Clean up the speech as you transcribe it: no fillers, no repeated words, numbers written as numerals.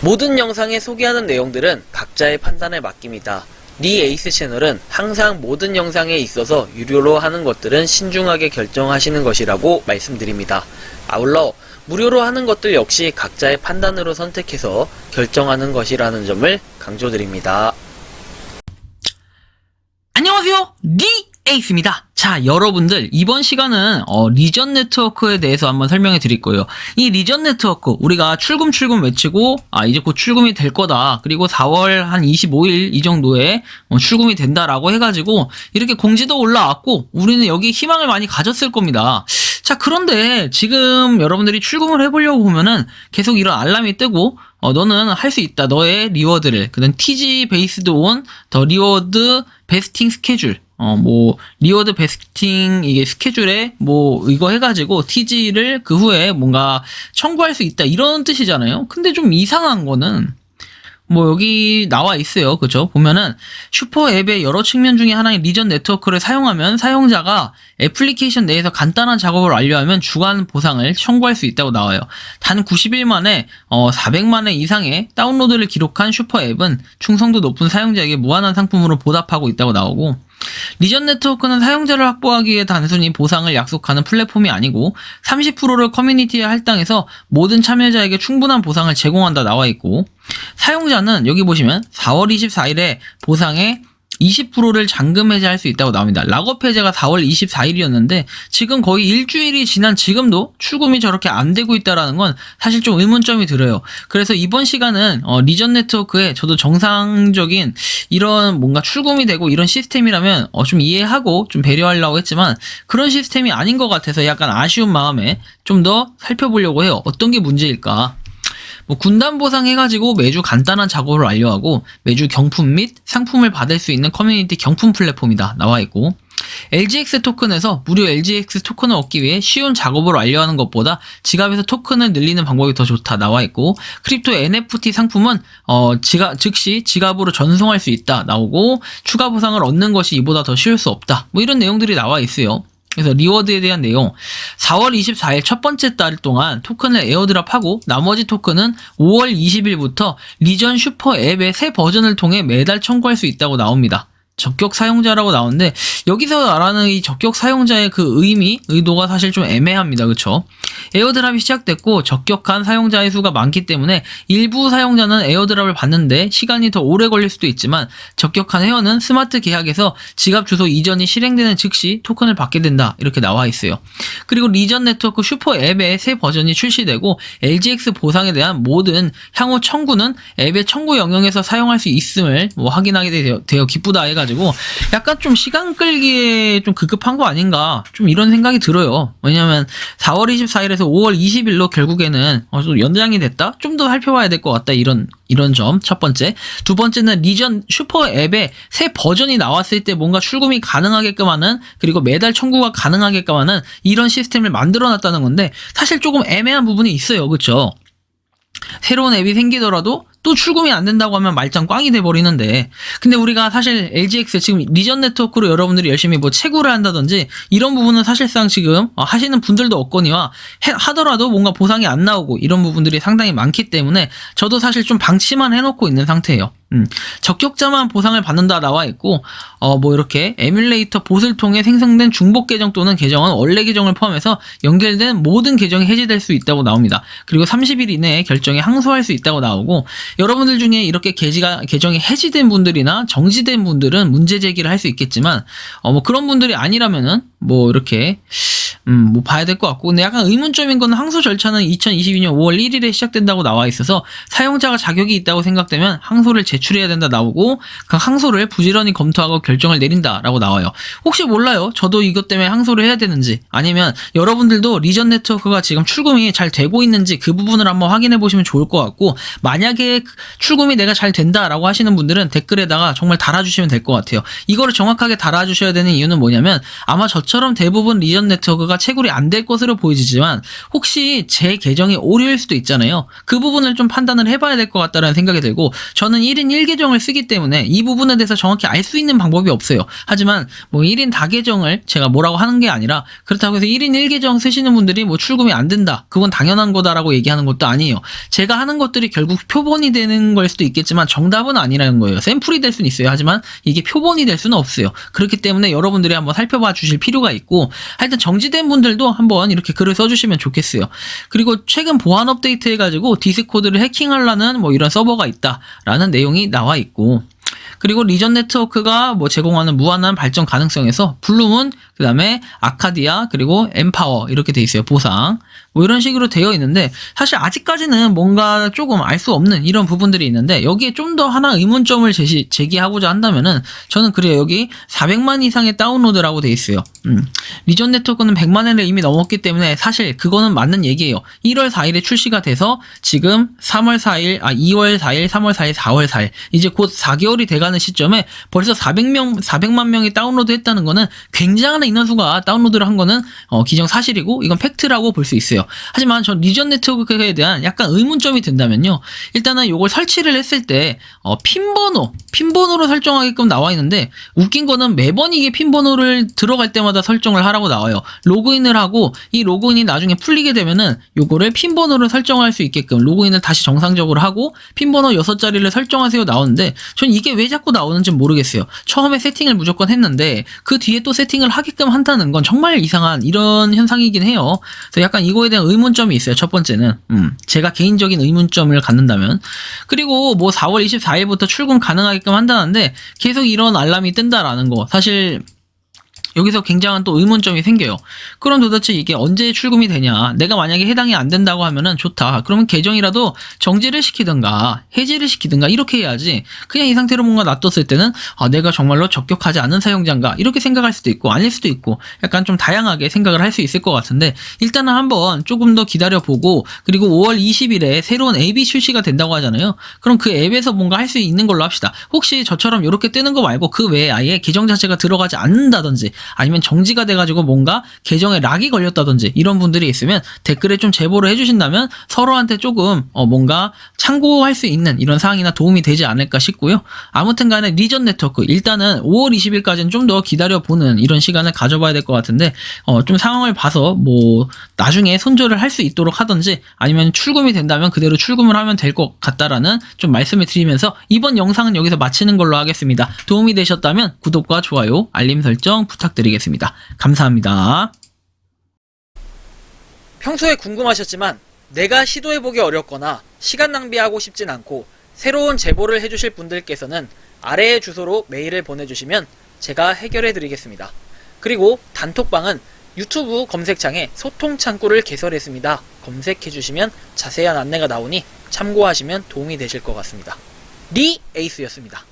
모든 영상에 소개하는 내용들은 각자의 판단에 맡깁니다. 니 에이스 채널은 항상 모든 영상에 있어서 유료로 하는 것들은 신중하게 결정하시는 것이라고 말씀드립니다. 아울러 무료로 하는 것들 역시 각자의 판단으로 선택해서 결정하는 것이라는 점을 강조드립니다. 안녕하세요, 니 에이스입니다. 자, 여러분들 이번 시간은 리전 네트워크에 대해서 한번 설명해 드릴 거예요. 이 리전 네트워크 우리가 출금 외치고 이제 곧 출금이 될 거다. 그리고 4월 한 25일 이 정도에 출금이 된다라고 해가지고 이렇게 공지도 올라왔고 우리는 여기 희망을 많이 가졌을 겁니다. 자, 그런데 지금 여러분들이 출금을 해보려고 보면은 계속 이런 알람이 뜨고 너는 할 수 있다. 너의 리워드를 그다음 TG 베이스드 온 더 리워드 베스팅 스케줄 리워드 베스팅, 이게 스케줄에, 이거 해가지고, TG를 그 후에 뭔가 청구할 수 있다, 이런 뜻이잖아요? 근데 좀 이상한 거는, 여기 나와 있어요. 그죠? 보면은, 슈퍼 앱의 여러 측면 중에 하나인 리전 네트워크를 사용하면 사용자가 애플리케이션 내에서 간단한 작업을 완료하면 주간 보상을 청구할 수 있다고 나와요. 단 90일 만에 400만 회 이상의 다운로드를 기록한 슈퍼 앱은 충성도 높은 사용자에게 무한한 상품으로 보답하고 있다고 나오고, 리전 네트워크는 사용자를 확보하기 위해 단순히 보상을 약속하는 플랫폼이 아니고 30%를 커뮤니티에 할당해서 모든 참여자에게 충분한 보상을 제공한다 나와 있고, 사용자는 여기 보시면 4월 24일에 보상에 20%를 잔금 해제할 수 있다고 나옵니다. 락업 해제가 4월 24일이었는데 지금 거의 일주일이 지난 지금도 출금이 저렇게 안 되고 있다는 건 사실 좀 의문점이 들어요. 그래서 이번 시간은 리전 네트워크에 저도 정상적인 이런 뭔가 출금이 되고 이런 시스템이라면 좀 이해하고 좀 배려하려고 했지만 그런 시스템이 아닌 것 같아서 약간 아쉬운 마음에 좀 더 살펴보려고 해요. 어떤 게 문제일까? 군단 보상해가지고 매주 간단한 작업을 완료하고 매주 경품 및 상품을 받을 수 있는 커뮤니티 경품 플랫폼이다 나와 있고, LGX 토큰에서 무료 LGX 토큰을 얻기 위해 쉬운 작업을 완료하는 것보다 지갑에서 토큰을 늘리는 방법이 더 좋다 나와 있고, 크립토 NFT 상품은 즉시 지갑으로 전송할 수 있다 나오고, 추가 보상을 얻는 것이 이보다 더 쉬울 수 없다, 이런 내용들이 나와 있어요. 그래서 리워드에 대한 내용, 4월 24일 첫 번째 달 동안 토큰을 에어드랍하고 나머지 토큰은 5월 20일부터 리전 슈퍼 앱의 새 버전을 통해 매달 청구할 수 있다고 나옵니다. 적격 사용자라고 나오는데 여기서 말하는 이 적격 사용자의 그 의도가 사실 좀 애매합니다. 그쵸? 에어드랍이 시작됐고 적격한 사용자의 수가 많기 때문에 일부 사용자는 에어드랍을 받는데 시간이 더 오래 걸릴 수도 있지만, 적격한 회원은 스마트 계약에서 지갑 주소 이전이 실행되는 즉시 토큰을 받게 된다 이렇게 나와 있어요. 그리고 리전 네트워크 슈퍼 앱의 새 버전이 출시되고 LGX 보상에 대한 모든 향후 청구는 앱의 청구 영역에서 사용할 수 있음을 확인하게 되어 기쁘다 해가지고 약간 좀 시간 끌기에 좀 급급한 거 아닌가, 좀 이런 생각이 들어요. 왜냐면 4월 24일에서 5월 20일로 결국에는 좀 연장이 됐다? 좀 더 살펴봐야 될 것 같다, 이런 점 첫 번째. 두 번째는 리전 슈퍼 앱의 새 버전이 나왔을 때 뭔가 출금이 가능하게끔 하는, 그리고 매달 청구가 가능하게끔 하는 이런 시스템을 만들어 놨다는 건데 사실 조금 애매한 부분이 있어요. 그쵸? 새로운 앱이 생기더라도 또 출금이 안 된다고 하면 말짱 꽝이 돼버리는데, 근데 우리가 사실 LGX 지금 리전 네트워크로 여러분들이 열심히 채굴을 한다든지 이런 부분은 사실상 지금 하시는 분들도 없거니와 하더라도 뭔가 보상이 안 나오고 이런 부분들이 상당히 많기 때문에 저도 사실 좀 방치만 해놓고 있는 상태예요. 적격자만 보상을 받는다 나와 있고, 이렇게 에뮬레이터 봇을 통해 생성된 중복 계정 또는 계정은 원래 계정을 포함해서 연결된 모든 계정이 해제될 수 있다고 나옵니다. 그리고 30일 이내에 결정에 항소할 수 있다고 나오고, 여러분들 중에 이렇게 계정이 해지된 분들이나 정지된 분들은 문제 제기를 할 수 있겠지만, 그런 분들이 아니라면은 이렇게 봐야 될 것 같고, 근데 약간 의문점인 건 항소 절차는 2022년 5월 1일에 시작된다고 나와 있어서 사용자가 자격이 있다고 생각되면 항소를 제출해야 된다 나오고, 그 항소를 부지런히 검토하고 결정을 내린다라고 나와요. 혹시 몰라요, 저도 이것 때문에 항소를 해야 되는지, 아니면 여러분들도 리전 네트워크가 지금 출금이 잘 되고 있는지 그 부분을 한번 확인해 보시면 좋을 것 같고, 만약에 출금이 내가 잘 된다라고 하시는 분들은 댓글에다가 정말 달아주시면 될 것 같아요. 이거를 정확하게 달아주셔야 되는 이유는 뭐냐면, 아마 저처럼 대부분 리전 네트워크가 채굴이 안 될 것으로 보이지만 혹시 제 계정이 오류일 수도 있잖아요. 그 부분을 좀 판단을 해봐야 될 것 같다는 생각이 들고 저는 1인 1계정을 쓰기 때문에 이 부분에 대해서 정확히 알 수 있는 방법이 없어요. 하지만 뭐 1인 다계정을 제가 뭐라고 하는 게 아니라 그렇다고 해서 1인 1계정 쓰시는 분들이 뭐 출금이 안 된다. 그건 당연한 거다라고 얘기하는 것도 아니에요. 제가 하는 것들이 결국 표본이 되는 걸 수도 있겠지만 정답은 아니라는 거예요. 샘플이 될 수는 있어요. 하지만 이게 표본이 될 수는 없어요. 그렇기 때문에 여러분들이 한번 살펴봐 주실 필요가 있고 하여튼 정지된 분들도 한번 이렇게 글을 써주시면 좋겠어요. 그리고 최근 보안 업데이트 해가지고 디스코드를 해킹하려는 뭐 이런 서버가 있다라는 내용이 나와 있고 그리고 리전 네트워크가 뭐 제공하는 무한한 발전 가능성에서 블루문, 그 다음에 아카디아, 그리고 엠파워 이렇게 돼 있어요. 보상. 뭐 이런 식으로 되어 있는데 사실 아직까지는 뭔가 조금 알 수 없는 이런 부분들이 있는데 여기에 좀 더 하나 의문점을 제기하고자 한다면은 저는 그래요. 여기 400만 이상의 다운로드라고 돼 있어요. 리전 네트워크는 100만회를 이미 넘었기 때문에 사실 그거는 맞는 얘기예요. 1월 4일에 출시가 돼서 지금 2월 4일, 3월 4일, 4월 4일 이제 곧 4개월이 돼가는 시점에 벌써 400만 명이 다운로드 했다는 거는 굉장한 인원수가 다운로드를 한 거는 기정사실이고 이건 팩트라고 볼 수 있어요. 하지만 전 리전 네트워크에 대한 약간 의문점이 든다면요. 일단은 이걸 설치를 했을 때 핀번호로 설정하게끔 나와 있는데 웃긴 거는 매번 이게 핀번호를 들어갈 때마다 설정을 하라고 나와요. 로그인을 하고 이 로그인이 나중에 풀리게 되면은 요거를 핀번호를 설정할 수 있게끔 로그인을 다시 정상적으로 하고 핀번호 6자리를 설정하세요 나오는데 전 이게 왜 자꾸 나오는지 모르겠어요. 처음에 세팅을 무조건 했는데 그 뒤에 또 세팅을 하게끔 한다는 건 정말 이상한 이런 현상이긴 해요. 그래서 약간 이거에 대한 의문점이 있어요. 첫 번째는 제가 개인적인 의문점을 갖는다면 그리고 뭐 4월 24일부터 출금 가능하게끔 한다는데 계속 이런 알람이 뜬다라는 거 사실 여기서 굉장한 또 의문점이 생겨요. 그럼 도대체 이게 언제 출금이 되냐? 내가 만약에 해당이 안 된다고 하면은 좋다. 그러면 계정이라도 정지를 시키든가 해지를 시키든가 이렇게 해야지. 그냥 이 상태로 뭔가 놔뒀을 때는 내가 정말로 적격하지 않은 사용자인가 이렇게 생각할 수도 있고 아닐 수도 있고 약간 좀 다양하게 생각을 할 수 있을 것 같은데 일단은 한번 조금 더 기다려보고 그리고 5월 20일에 새로운 앱이 출시가 된다고 하잖아요. 그럼 그 앱에서 뭔가 할 수 있는 걸로 합시다. 혹시 저처럼 이렇게 뜨는 거 말고 그 외에 아예 계정 자체가 들어가지 않는다든지 아니면 정지가 돼가지고 뭔가 계정에 락이 걸렸다든지 이런 분들이 있으면 댓글에 좀 제보를 해주신다면 서로한테 조금 뭔가 참고할 수 있는 이런 사항이나 도움이 되지 않을까 싶고요. 아무튼 간에 리전 네트워크 일단은 5월 20일까지는 좀 더 기다려보는 이런 시간을 가져봐야 될 것 같은데 좀 상황을 봐서 뭐 나중에 손절을 할 수 있도록 하든지 아니면 출금이 된다면 그대로 출금을 하면 될 것 같다라는 좀 말씀을 드리면서 이번 영상은 여기서 마치는 걸로 하겠습니다. 도움이 되셨다면 구독과 좋아요, 알림 설정 부탁드리겠습니다. 감사합니다. 평소에 궁금하셨지만 내가 시도해보기 어렵거나 시간 낭비하고 싶진 않고 새로운 제보를 해주실 분들께서는 아래의 주소로 메일을 보내주시면 제가 해결해드리겠습니다. 그리고 단톡방은 유튜브 검색창에 소통 창구를 개설했습니다. 검색해주시면 자세한 안내가 나오니 참고하시면 도움이 되실 것 같습니다. 리 에이스였습니다.